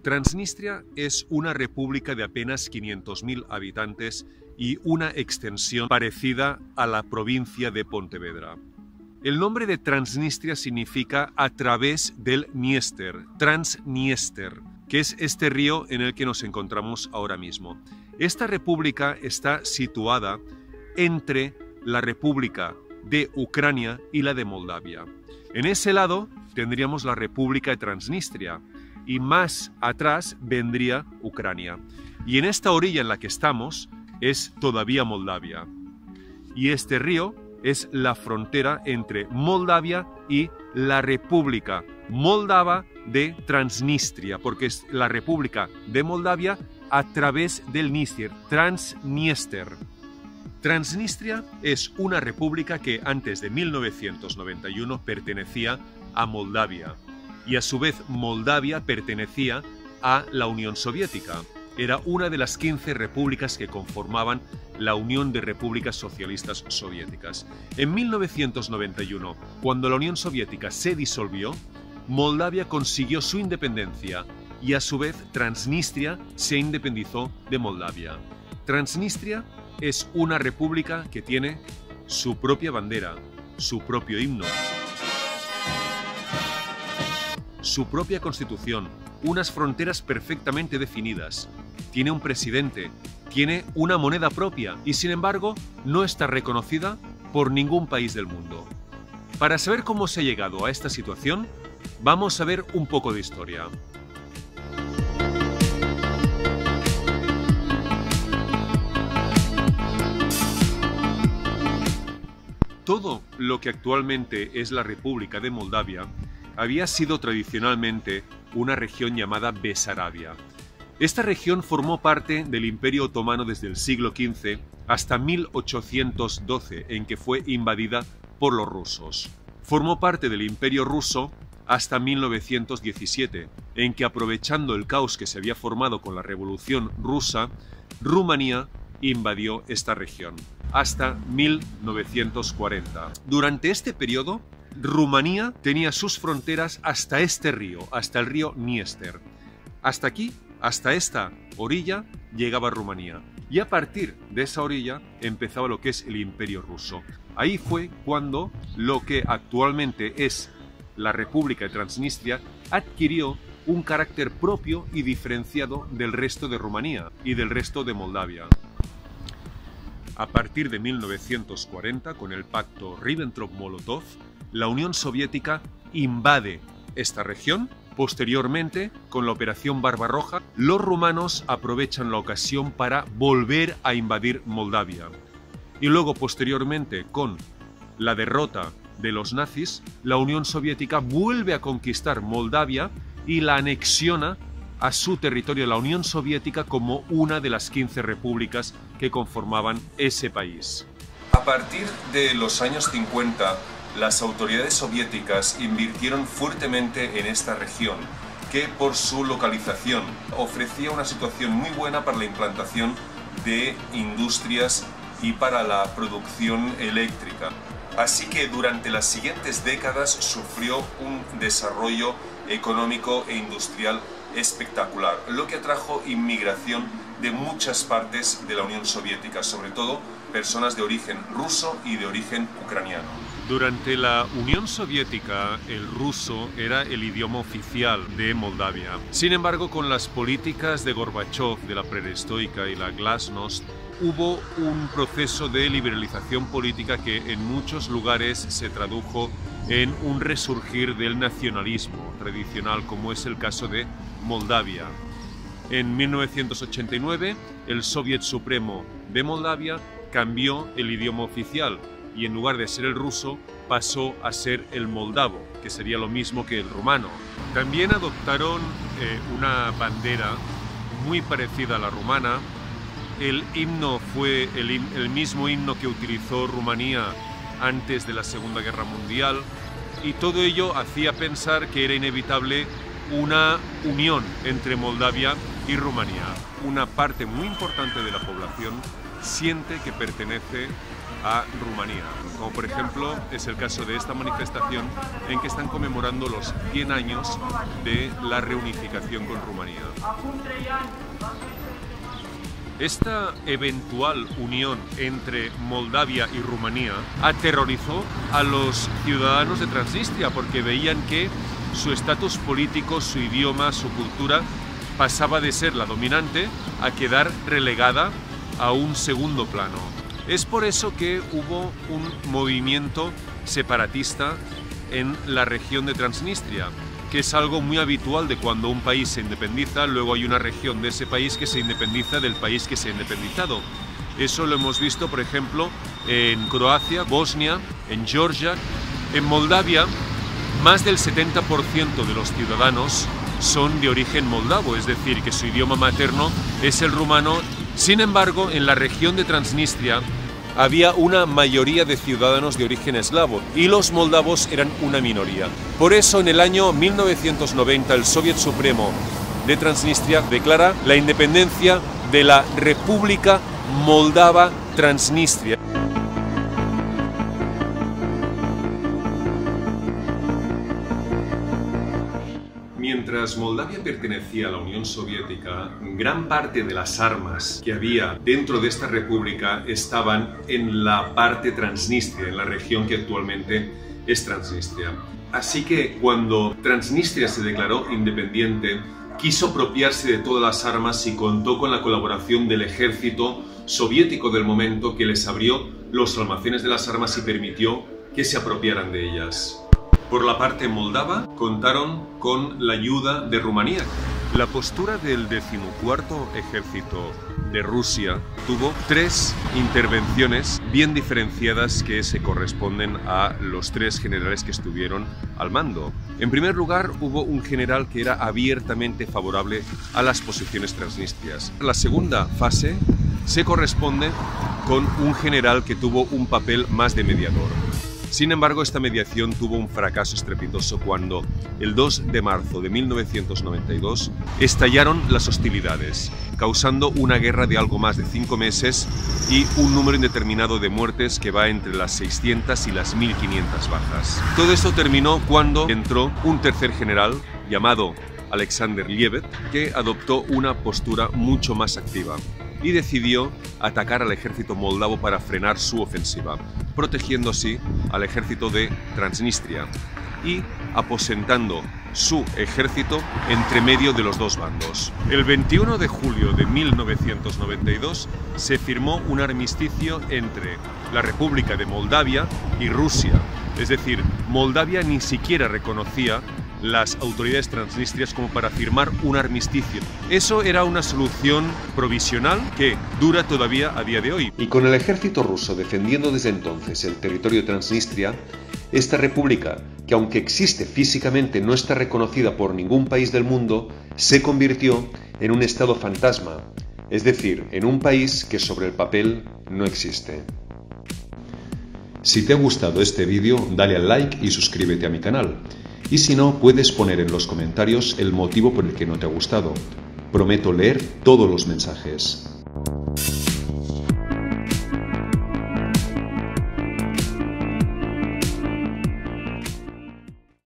Transnistria es una república de apenas 500.000 habitantes y una extensión parecida a la provincia de Pontevedra. El nombre de Transnistria significa a través del Dniester, Transniester, que es este río en el que nos encontramos ahora mismo. Esta república está situada entre la República de Ucrania y la de Moldavia. En ese lado tendríamos la República de Transnistria y más atrás vendría Ucrania. Y en esta orilla en la que estamos es todavía Moldavia. Y este río es la frontera entre Moldavia y la República Moldava de Transnistria, porque es la República de Moldavia a través del Dniester, Transniester. Transnistria es una república que antes de 1991 pertenecía a Moldavia y a su vez Moldavia pertenecía a la Unión Soviética. Era una de las 15 repúblicas que conformaban la Unión de Repúblicas Socialistas Soviéticas. En 1991, cuando la Unión Soviética se disolvió, Moldavia consiguió su independencia y a su vez Transnistria se independizó de Moldavia. Transnistria es una república que tiene su propia bandera, su propio himno, su propia constitución, unas fronteras perfectamente definidas, tiene un presidente, tiene una moneda propia y sin embargo no está reconocida por ningún país del mundo. Para saber cómo se ha llegado a esta situación, vamos a ver un poco de historia. Todo lo que actualmente es la República de Moldavia había sido tradicionalmente una región llamada Besarabia. Esta región formó parte del Imperio Otomano desde el siglo XV hasta 1812, en que fue invadida por los rusos. Formó parte del Imperio Ruso hasta 1917, en que, aprovechando el caos que se había formado con la Revolución Rusa, Rumanía invadió esta región hasta 1940. Durante este periodo, Rumanía tenía sus fronteras hasta este río, hasta el río Dniester. Hasta aquí, hasta esta orilla, llegaba Rumanía. Y a partir de esa orilla empezaba lo que es el Imperio Ruso. Ahí fue cuando lo que actualmente es la República de Transnistria adquirió un carácter propio y diferenciado del resto de Rumanía y del resto de Moldavia. A partir de 1940, con el pacto Ribbentrop-Molotov, la Unión Soviética invade esta región. Posteriormente, con la Operación Barbarroja, los rumanos aprovechan la ocasión para volver a invadir Moldavia. Y luego, posteriormente, con la derrota de los nazis, la Unión Soviética vuelve a conquistar Moldavia y la anexiona a su territorio, la Unión Soviética, como una de las 15 repúblicas que conformaban ese país. A partir de los años 50, las autoridades soviéticas invirtieron fuertemente en esta región, que por su localización ofrecía una situación muy buena para la implantación de industrias y para la producción eléctrica. Así que durante las siguientes décadas sufrió un desarrollo económico e industrial espectacular, lo que atrajo inmigración de muchas partes de la Unión Soviética, sobre todo personas de origen ruso y de origen ucraniano. Durante la Unión Soviética, el ruso era el idioma oficial de Moldavia. Sin embargo, con las políticas de Gorbachov, de la perestroika y la glasnost, hubo un proceso de liberalización política que en muchos lugares se tradujo en un resurgir del nacionalismo tradicional, como es el caso de Moldavia. En 1989, el Soviet Supremo de Moldavia cambió el idioma oficial y en lugar de ser el ruso pasó a ser el moldavo, que sería lo mismo que el rumano. También adoptaron una bandera muy parecida a la rumana. El himno fue el mismo himno que utilizó Rumanía antes de la Segunda Guerra Mundial, y todo ello hacía pensar que era inevitable una unión entre Moldavia y Rumanía. Una parte muy importante de la población siente que pertenece a Rumanía, como por ejemplo es el caso de esta manifestación en que están conmemorando los 100 años de la reunificación con Rumanía. Esta eventual unión entre Moldavia y Rumanía aterrorizó a los ciudadanos de Transnistria porque veían que su estatus político, su idioma, su cultura pasaba de ser la dominante a quedar relegada a un segundo plano. Es por eso que hubo un movimiento separatista en la región de Transnistria, que es algo muy habitual de cuando un país se independiza, luego hay una región de ese país que se independiza del país que se ha independizado. Eso lo hemos visto, por ejemplo, en Croacia, Bosnia, en Georgia. En Moldavia, más del 70% de los ciudadanos son de origen moldavo, es decir, que su idioma materno es el rumano. Sin embargo, en la región de Transnistria había una mayoría de ciudadanos de origen eslavo y los moldavos eran una minoría. Por eso, en el año 1990, el Soviet Supremo de Transnistria declara la independencia de la República Moldava Transnistria. Mientras Moldavia pertenecía a la Unión Soviética, gran parte de las armas que había dentro de esta república estaban en la parte Transnistria, en la región que actualmente es Transnistria. Así que cuando Transnistria se declaró independiente, quiso apropiarse de todas las armas y contó con la colaboración del ejército soviético del momento, que les abrió los almacenes de las armas y permitió que se apropiaran de ellas. Por la parte moldava, contaron con la ayuda de Rumanía. La postura del 14º Ejército de Rusia tuvo 3 intervenciones bien diferenciadas que se corresponden a los 3 generales que estuvieron al mando. En primer lugar, hubo un general que era abiertamente favorable a las posiciones transnistrias. La segunda fase se corresponde con un general que tuvo un papel más de mediador. Sin embargo, esta mediación tuvo un fracaso estrepitoso cuando, el 2 de marzo de 1992, estallaron las hostilidades, causando una guerra de algo más de 5 meses y un número indeterminado de muertes que va entre las 600 y las 1500 bajas. Todo esto terminó cuando entró un tercer general llamado Alexander Lievet, que adoptó una postura mucho más activa y decidió atacar al ejército moldavo para frenar su ofensiva, protegiendo así al ejército de Transnistria y aposentando su ejército entre medio de los dos bandos. El 21 de julio de 1992 se firmó un armisticio entre la República de Moldavia y Rusia, es decir, Moldavia ni siquiera reconocía las autoridades transnistrias como para firmar un armisticio. Eso era una solución provisional que dura todavía a día de hoy. Y con el ejército ruso defendiendo desde entonces el territorio de Transnistria, esta república, que aunque existe físicamente no está reconocida por ningún país del mundo, se convirtió en un estado fantasma, es decir, en un país que sobre el papel no existe. Si te ha gustado este vídeo, dale al like y suscríbete a mi canal. Y si no, puedes poner en los comentarios el motivo por el que no te ha gustado. Prometo leer todos los mensajes.